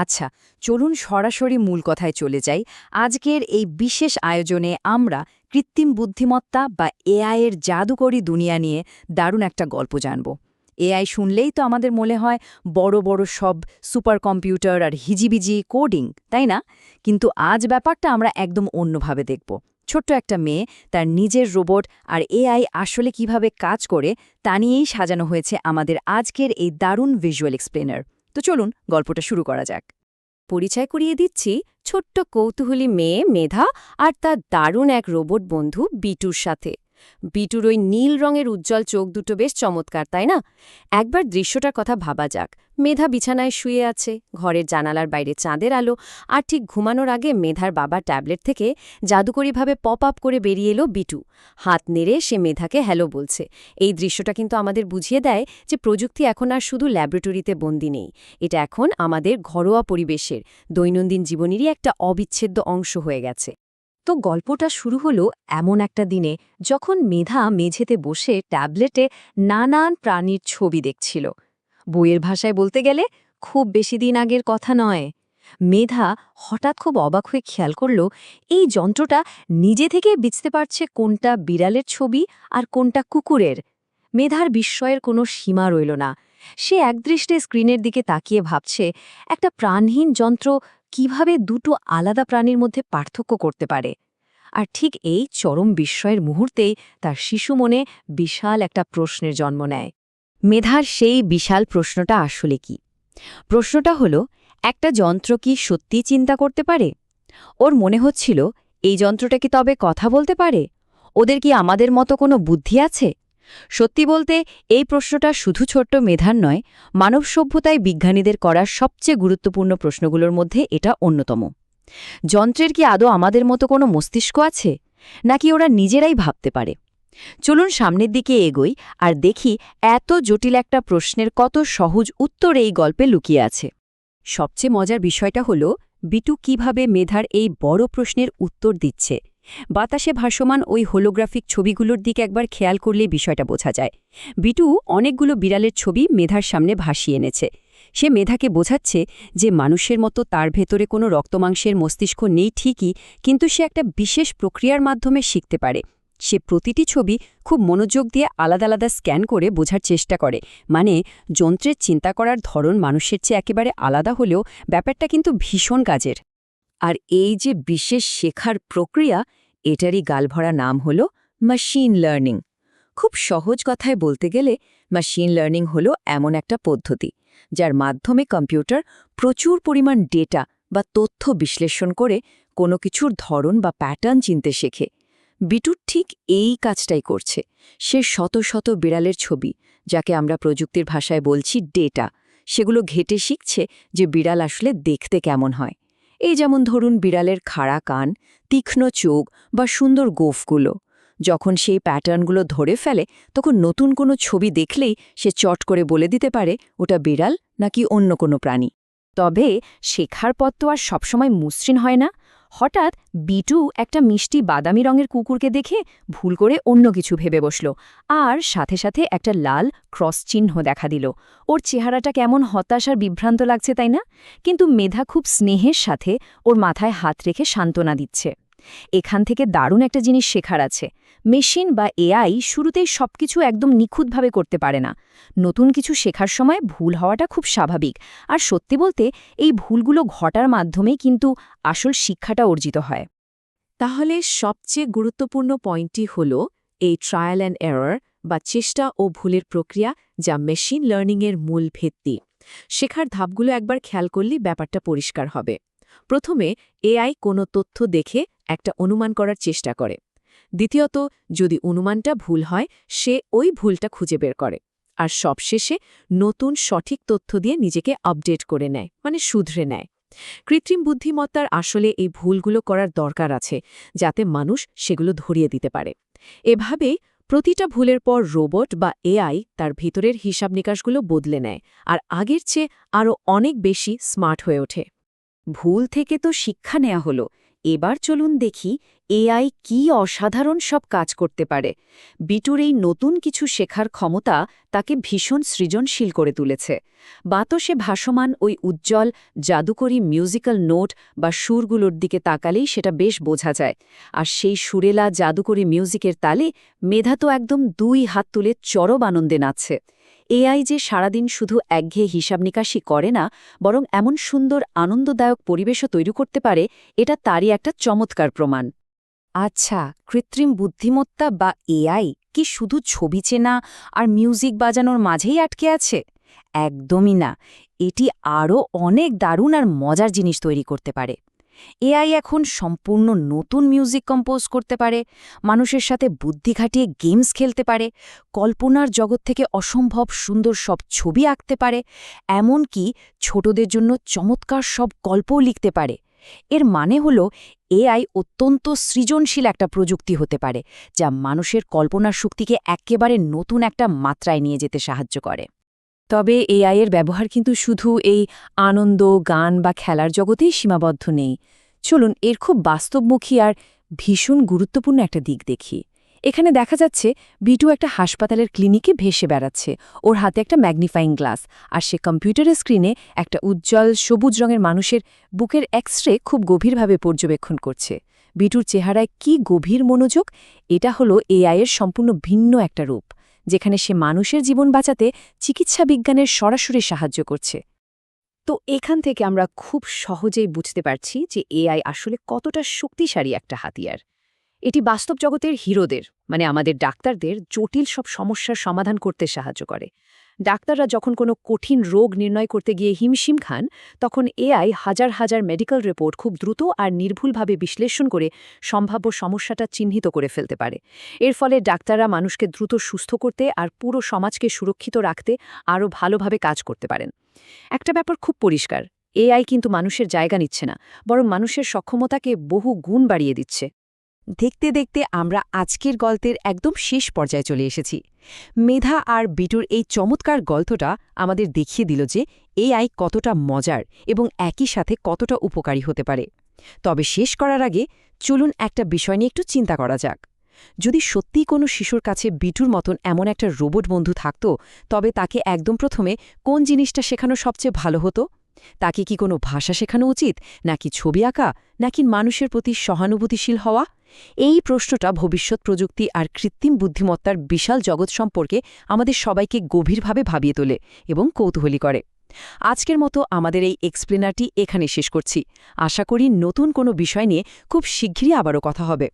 আচ্ছা, চলুন সরাসরি মূল কথায় চলে যাই। আজকের এই বিশেষ আয়োজনে আমরা কৃত্রিম বুদ্ধিমত্তা বা এআই এর জাদুকরী দুনিয়া নিয়ে দারুণ একটা গল্প জানব। এআই শুনলেই তো আমাদের মনে হয় বড় বড় সব সুপার কম্পিউটার আর হিজিবিজি কোডিং, তাই না? কিন্তু আজ ব্যাপারটা আমরা একদম অন্যভাবে দেখব। ছোট্ট একটা মেয়ে, তার নিজের রোবট আর এআই আসলে কিভাবে কাজ করে তা নিয়েই সাজানো হয়েছে আমাদের আজকের এই দারুণ ভিজুয়াল এক্সপ্লেনার। তো চলুন গল্পটা শুরু করা যাক। পরিচয় করিয়ে দিচ্ছি ছোট্ট কৌতূহলী মেয়ে মেধা আর তার দারুণ এক রোবট বন্ধু বিটুর সাথে। বিটুর ওই নীল রঙের উজ্জ্বল চোখ দুটো বেশ চমৎকার, তাই না? একবার দৃশ্যটার কথা ভাবা যাক। মেধা বিছানায় শুয়ে আছে, ঘরের জানালার বাইরে চাঁদের আলো, আর ঠিক ঘুমানোর আগে মেধার বাবার ট্যাবলেট থেকে জাদুকরীভাবে পপ আপ করে বেরিয়ে এলো বিটু। হাত নেড়ে সে মেধাকে হ্যালো বলছে। এই দৃশ্যটা কিন্তু আমাদের বুঝিয়ে দেয় যে প্রযুক্তি এখন আর শুধু ল্যাবরেটরিতে বন্দী নেই, এটা এখন আমাদের ঘরোয়া পরিবেশের দৈনন্দিন জীবনেরই একটা অবিচ্ছেদ্য অংশ হয়ে গেছে। তো গল্পটা শুরু হলো এমন একটা দিনে যখন মেধা মেঝেতে বসে ট্যাবলেটে নানান প্রাণীর ছবি দেখছিল। বইয়ের ভাষায় বলতে গেলে খুব বেশি দিন আগের কথা নয়। মেধা হঠাৎ খুব অবাক হয়ে খেয়াল করল এই যন্ত্রটা নিজে থেকে বুঝতে পারছে কোনটা বিড়ালের ছবি আর কোনটা কুকুরের। মেধার বিস্ময়ের কোনো সীমা রইল না। সে একদৃষ্টে স্ক্রিনের দিকে তাকিয়ে ভাবছে একটা প্রাণহীন যন্ত্র কিভাবে দুটো আলাদা প্রাণীর মধ্যে পার্থক্য করতে পারে। আর ঠিক এই চরম বিস্ময়ের মুহূর্তেই তার শিশু মনে বিশাল একটা প্রশ্নের জন্ম নেয়। মেধার সেই বিশাল প্রশ্নটা আসলে কি? প্রশ্নটা হলো, একটা যন্ত্র কি সত্যি চিন্তা করতে পারে? ওর মনে হচ্ছিল, এই যন্ত্রটা কি তবে কথা বলতে পারে? ওদের কি আমাদের মতো কোনো বুদ্ধি আছে? সত্যি বলতে এই প্রশ্নটা শুধু ছোট্ট মেধার নয়, মানব সভ্যতায় বিজ্ঞানীদের করা সবচেয়ে গুরুত্বপূর্ণ প্রশ্নগুলোর মধ্যে এটা অন্যতম। যন্ত্রের কি আদৌ আমাদের মতো কোনো মস্তিষ্ক আছে, নাকি ওরা নিজেরাই ভাবতে পারে? চলুন সামনের দিকে এগোই আর দেখি এত জটিল একটা প্রশ্নের কত সহজ উত্তর এই গল্পে লুকিয়ে আছে। সবচেয়ে মজার বিষয়টা হলো বিটু কিভাবে মেধার এই বড় প্রশ্নের উত্তর দিচ্ছে। বাতাসে ভাসমান ওই হোলোগ্রাফিক ছবিগুলোর দিকে একবার খেয়াল করলেই বিষয়টা বোঝা যায়। বিটু অনেকগুলো বিড়ালের ছবি মেধার সামনে ভাসিয়ে এনেছে। সে মেধাকে বোঝাচ্ছে যে মানুষের মতো তার ভেতরে কোনো রক্তমাংসের মস্তিষ্ক নেই ঠিকই, কিন্তু সে একটা বিশেষ প্রক্রিয়ার মাধ্যমে শিখতে পারে। সে প্রতিটি ছবি খুব মনোযোগ দিয়ে আলাদা আলাদা স্ক্যান করে বোঝার চেষ্টা করে। মানে যন্ত্রের চিন্তা করার ধরন মানুষের চেয়ে একেবারে আলাদা হলেও ব্যাপারটা কিন্তু ভীষণ কাজের। আর এই যে বিশেষ শেখার প্রক্রিয়া, এটারই গালভরা নাম হল মেশিন লার্নিং। খুব সহজ কথায় বলতে গেলে মেশিন লার্নিং হলো এমন একটা পদ্ধতি যার মাধ্যমে কম্পিউটার প্রচুর পরিমাণ ডেটা বা তথ্য বিশ্লেষণ করে কোনো কিছুর ধরন বা প্যাটার্ন চিনতে শেখে। বিটুর ঠিক এই কাজটাই করছে। সে শত শত বিড়ালের ছবি, যাকে আমরা প্রযুক্তির ভাষায় বলছি ডেটা, সেগুলো ঘেঁটে শিখছে যে বিড়াল আসলে দেখতে কেমন হয়। এই যেমন ধরুন বিড়ালের খাড়া কান, তীক্ষ্ণ চোখ বা সুন্দর গোফগুলো। যখন সেই প্যাটার্নগুলো ধরে ফেলে তখন নতুন কোনো ছবি দেখলেই সে চট করে বলে দিতে পারে ওটা বিড়াল নাকি অন্য কোনো প্রাণী। তবে শেখার পথ তো আর সবসময় মসৃণ হয় না। হঠাৎ বিটু একটা মিষ্টি বাদামি রঙের কুকুরকে দেখে ভুল করে অন্য কিছু ভেবে বসল, আর সাথে সাথে একটা লাল ক্রস চিহ্ন দেখা দিল। ওর চেহারাটা কেমন হতাশ আর বিভ্রান্ত লাগছে, তাই না? কিন্তু মেধা খুব স্নেহের সাথে ওর মাথায় হাত রেখে সান্ত্বনা দিচ্ছে। এখান থেকে দারুণ একটা জিনিস শেখার আছে। মেশিন বা এআই শুরুতেই সবকিছু একদম নিখুঁতভাবে করতে পারে না। নতুন কিছু শেখার সময় ভুল হওয়াটা খুব স্বাভাবিক। আর সত্যি বলতে এই ভুলগুলো ঘটার মাধ্যমেই কিন্তু আসল শিক্ষাটা অর্জিত হয়। তাহলে সবচেয়ে গুরুত্বপূর্ণ পয়েন্টটি হল এই ট্রায়াল অ্যান্ড এরর বা চেষ্টা ও ভুলের প্রক্রিয়া, যা মেশিন লার্নিংয়ের মূল ভিত্তি। শেখার ধাপগুলো একবার খেয়াল করলেই ব্যাপারটা পরিষ্কার হবে। প্রথমে এআই কোনো তথ্য দেখে একটা অনুমান করার চেষ্টা করে। দ্বিতীয়ত, যদি অনুমানটা ভুল হয় সে ওই ভুলটা খুঁজে বের করে। আর সবশেষে নতুন সঠিক তথ্য দিয়ে নিজেকে আপডেট করে নেয়, মানে শুধরে নেয়। কৃত্রিম বুদ্ধিমত্তার আসলে এই ভুলগুলো করার দরকার আছে, যাতে মানুষ সেগুলো ধরিয়ে দিতে পারে। এভাবেই প্রতিটা ভুলের পর রোবট বা এআই তার ভিতরের হিসাব নিকাশগুলো বদলে নেয় আর আগের চেয়ে আরও অনেক বেশি স্মার্ট হয়ে ওঠে। ভুল থেকে তো শিক্ষা নেওয়া হলো। এবার চলুন দেখি এআই কি অসাধারণ সব কাজ করতে পারে। বিটুর এই নতুন কিছু শেখার ক্ষমতা তাকে ভীষণ সৃজনশীল করে তুলেছে। বাতাসে ভাসমান ওই উজ্জ্বল জাদুকরী মিউজিক্যাল নোট বা সুরগুলোর দিকে তাকালেই সেটা বেশ বোঝা যায়। আর সেই সুরেলা জাদুকরী মিউজিকের তালে মেধা তো একদম 2 হাত তুলে চরম আনন্দে নাচছে। এআই যে সারাদিন শুধু একঘেয়ে হিসাব নিকাশি করে না, বরং এমন সুন্দর আনন্দদায়ক পরিবেশও তৈরি করতে পারে, এটা তারই একটা চমৎকার প্রমাণ। আচ্ছা, কৃত্রিম বুদ্ধিমত্তা বা এআই কি শুধু ছবি চেনা আর মিউজিক বাজানোর মাঝেই আটকে আছে? একদমই না। এটি আরও অনেক দারুণ আর মজার জিনিস তৈরি করতে পারে। এআই এখন সম্পূর্ণ নতুন মিউজিক কম্পোজ করতে পারে, মানুষের সাথে বুদ্ধি খাটিয়ে গেমস খেলতে পারে, কল্পনার জগৎ থেকে অসম্ভব সুন্দর সব ছবি আঁকতে পারে, এমনকি ছোটদের জন্য চমৎকার সব গল্পও লিখতে পারে। এর মানে হল এআই অত্যন্ত সৃজনশীল একটা প্রযুক্তি হতে পারে, যা মানুষের কল্পনার শক্তিকে একেবারে নতুন একটা মাত্রায় নিয়ে যেতে সাহায্য করে। তবে এআই এর ব্যবহার কিন্তু শুধু এই আনন্দ, গান বা খেলার জগতেই সীমাবদ্ধ নেই। চলুন এর খুব বাস্তবমুখী আর ভীষণ গুরুত্বপূর্ণ একটা দিক দেখি। এখানে দেখা যাচ্ছে বিটু একটা হাসপাতালের ক্লিনিকে ভেসে বেড়াচ্ছে। ওর হাতে একটা ম্যাগনিফাইং গ্লাস, আর সে কম্পিউটারের স্ক্রিনে একটা উজ্জ্বল সবুজ রঙের মানুষের বুকের এক্স-রে খুব গভীরভাবে পর্যবেক্ষণ করছে। বিটুর চেহারায় কি গভীর মনোযোগ! এটা হলো এআই এর সম্পূর্ণ ভিন্ন একটা রূপ, যেখানে সে মানুষের জীবন বাঁচাতে চিকিৎসা বিজ্ঞানের সরাসরি সাহায্য করছে। তো এখান থেকে আমরা খুব সহজেই বুঝতে পারছি যে এআই আসলে কতটা শক্তিশালী একটা হাতিয়ার। এটি বাস্তব জগতের হিরোদের, মানে আমাদের ডাক্তারদের, জটিল সব সমস্যার সমাধান করতে সাহায্য করে। ডাক্তাররা যখন কোনো কঠিন রোগ নির্ণয় করতে গিয়ে হিমশিম খান, তখন এআই হাজার হাজার মেডিকেল রিপোর্ট খুব দ্রুত আর নির্ভুলভাবে বিশ্লেষণ করে সম্ভাব্য সমস্যাটা চিহ্নিত করে ফেলতে পারে। এর ফলে ডাক্তাররা মানুষকে দ্রুত সুস্থ করতে আর পুরো সমাজকে সুরক্ষিত রাখতে আরও ভালোভাবে কাজ করতে পারেন। একটা ব্যাপার খুব পরিষ্কার, এআই কিন্তু মানুষের জায়গা নিচ্ছে না, বরং মানুষের সক্ষমতাকে বহু গুণ বাড়িয়ে দিচ্ছে। দেখতে দেখতে আমরা আজকের গল্পের একদম শেষ পর্যায়ে চলে এসেছি। মেধা আর বিটুর এই চমৎকার গল্পটা আমাদের দেখিয়ে দিল যে এআই কতটা মজার এবং একই সাথে কতটা উপকারী হতে পারে। তবে শেষ করার আগে চলুন একটা বিষয় নিয়ে একটু চিন্তা করা যাক। যদি সত্যিই কোনো শিশুর কাছে বিটুর মতন এমন একটা রোবট বন্ধু থাকত, তবে তাকে একদম প্রথমে কোন জিনিসটা শেখানো সবচেয়ে ভালো হতো? তাকে কি কোনো ভাষা শেখানো উচিত, নাকি ছবি আঁকা, নাকি মানুষের প্রতি সহানুভূতিশীল হওয়া? এই প্রশ্নটা ভবিষ্যৎ প্রযুক্তি আর কৃত্রিম বুদ্ধিমত্তার বিশাল জগৎ সম্পর্কে আমাদের সবাইকে গভীরভাবে ভাবিয়ে তোলে এবং কৌতূহলী করে। আজকের মতো আমাদের এই এক্সপ্লেনারটি এখানে শেষ করছি। আশা করি নতুন কোনো বিষয় নিয়ে খুব শিগগিরই আবারও কথা হবে।